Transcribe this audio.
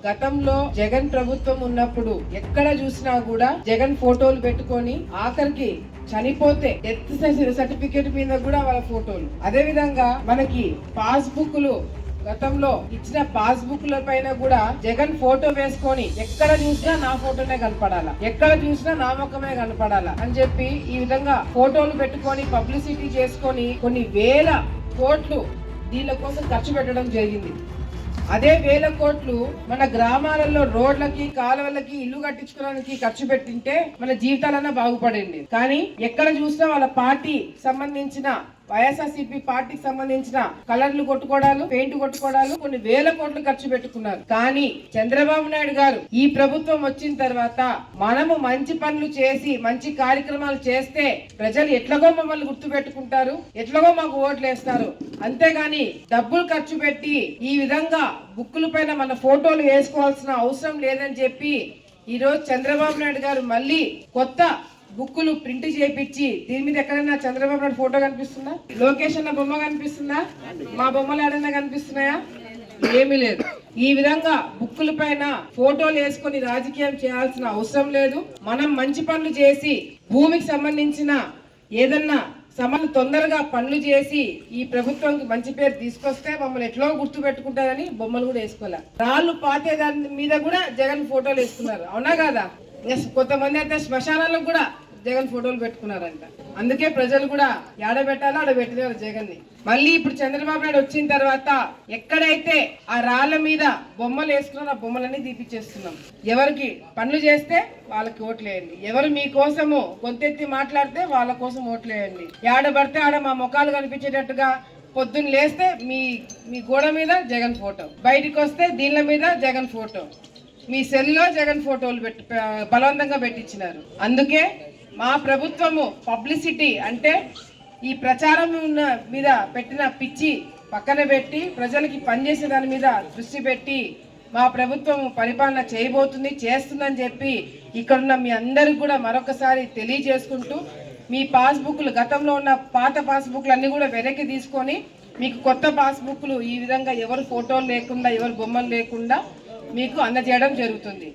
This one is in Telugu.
గతంలో జగన్ ప్రభుత్వం ఉన్నప్పుడు ఎక్కడ చూసినా కూడా జగన్ ఫోటోలు పెట్టుకొని ఆఖరికి చనిపోతే డెత్ సర్టిఫికేట్ మీద కూడా వాళ్ళ ఫోటోలు. అదే విధంగా మనకి పాస్బుక్లు గతంలో ఇచ్చిన పాస్బుక్ల పైన కూడా జగన్ ఫోటో వేసుకొని ఎక్కడ చూసినా నా ఫోటోనే కనపడాలా, ఎక్కడ చూసినా నా ముఖమే కనపడాలా అని చెప్పి ఈ విధంగా ఫోటోలు పెట్టుకొని పబ్లిసిటీ చేసుకొని కొన్ని వేల కోట్లు దీని కోసం ఖర్చు పెట్టడం జరిగింది. అదే వేల కోట్లు మన గ్రామాలలో రోడ్లకి కాలువలకి ఇల్లు కట్టించుకోవడానికి ఖర్చు పెట్టింటే మన జీవితాలన్నా బాగుపడింది. కానీ ఎక్కడ చూసినా వాళ్ళ పార్టీ సంబంధించిన వైఎస్ఆర్సీపీ పార్టీకి సంబంధించిన కలర్లు కొట్టుకోవడాలు, పెయింట్ కొట్టుకోవడాలు కొన్ని వేల కోట్లు ఖర్చు పెట్టుకున్నారు. కానీ చంద్రబాబు నాయుడు గారు ఈ ప్రభుత్వం వచ్చిన తర్వాత మనము మంచి పనులు చేసి మంచి కార్యక్రమాలు చేస్తే ప్రజలు ఎట్లాగో మమ్మల్ని గుర్తు పెట్టుకుంటారు, ఎట్లాగో మాకు ఓట్లు వేస్తారు. అంతేగాని డబ్బులు ఖర్చు పెట్టి ఈ విధంగా బుక్కుల పైన మన ఫోటోలు వేసుకోవాల్సిన అవసరం లేదని చెప్పి ఈ రోజు చంద్రబాబు నాయుడు గారు మళ్ళీ కొత్త బుక్కులు ప్రింట్ చేయించి దీని మీద ఎక్కడైనా చంద్రబాబు నాయుడు ఫోటో కనిపిస్తుందా, లోకేష్ అన్న బొమ్మ కనిపిస్తుందా, మా బొమ్మలు ఏడైనా కనిపిస్తున్నాయా? ఏమీ లేదు. ఈ విధంగా బుక్కుల పైన ఫోటోలు వేసుకొని రాజకీయం చేయాల్సిన అవసరం లేదు. మనం మంచి పనులు చేసి భూమికి సంబంధించిన ఏదన్నా సమస్యలు తొందరగా పనులు చేసి ఈ ప్రభుత్వానికి మంచి పేరు తీసుకొస్తే మమ్మల్ని ఎట్లో గుర్తు పెట్టుకుంటారని బొమ్మలు కూడా వేసుకోలే. రాళ్ళు పాతే దాని మీద కూడా జగన్ ఫోటోలు వేసుకున్నారు, అవునా కాదా? కొంతమంది అయితే శ్మశానాలకు కూడా జగన్ ఫోటోలు పెట్టుకున్నారంట. అందుకే ప్రజలు కూడా ఆడ పెట్టాలో ఆడ పెట్టలేరు జగన్ ని. మళ్ళీ ఇప్పుడు చంద్రబాబు నాయుడు వచ్చిన తర్వాత ఎక్కడైతే ఆ రాళ్ల మీద బొమ్మలు వేసుకున్నారో ఆ బొమ్మలన్నీ తీపిచ్చేస్తున్నాం. ఎవరికి పనులు చేస్తే వాళ్ళకి ఓట్లేయండి, ఎవరు మీకోసము గొంతెత్తి మాట్లాడితే వాళ్ళ కోసం ఓట్లేయండి. ఆడ పడితే ఆడ మా ముఖాలు కనిపించేటట్టుగా పొద్దున్న లేస్తే మీ గోడ మీద జగన్ ఫోటో, బయటికి వస్తే దీళ్ళ మీద జగన్ ఫోటో, మీ సెల్లో జగన్ ఫోటోలు బలవంతంగా పెట్టించినారు. అందుకే మా ప్రభుత్వము పబ్లిసిటీ అంటే ఈ ప్రచారం మీద పెట్టిన పిచ్చి పక్కన పెట్టి ప్రజలకి పనిచేసే దాని మీద దృష్టి పెట్టి మా ప్రభుత్వం పరిపాలన చేయబోతుంది, చేస్తుందని చెప్పి ఇక్కడున్న మీ అందరికి కూడా మరొకసారి తెలియజేసుకుంటూ మీ పాస్బుక్లు గతంలో ఉన్న పాత పాస్బుక్లు అన్ని కూడా వెనక్కి తీసుకొని మీకు కొత్త పాస్బుక్లు ఈ విధంగా ఎవరు ఫోటోలు లేకుండా ఎవరు బొమ్మలు లేకుండా మీకు అందజేయడం జరుగుతుంది.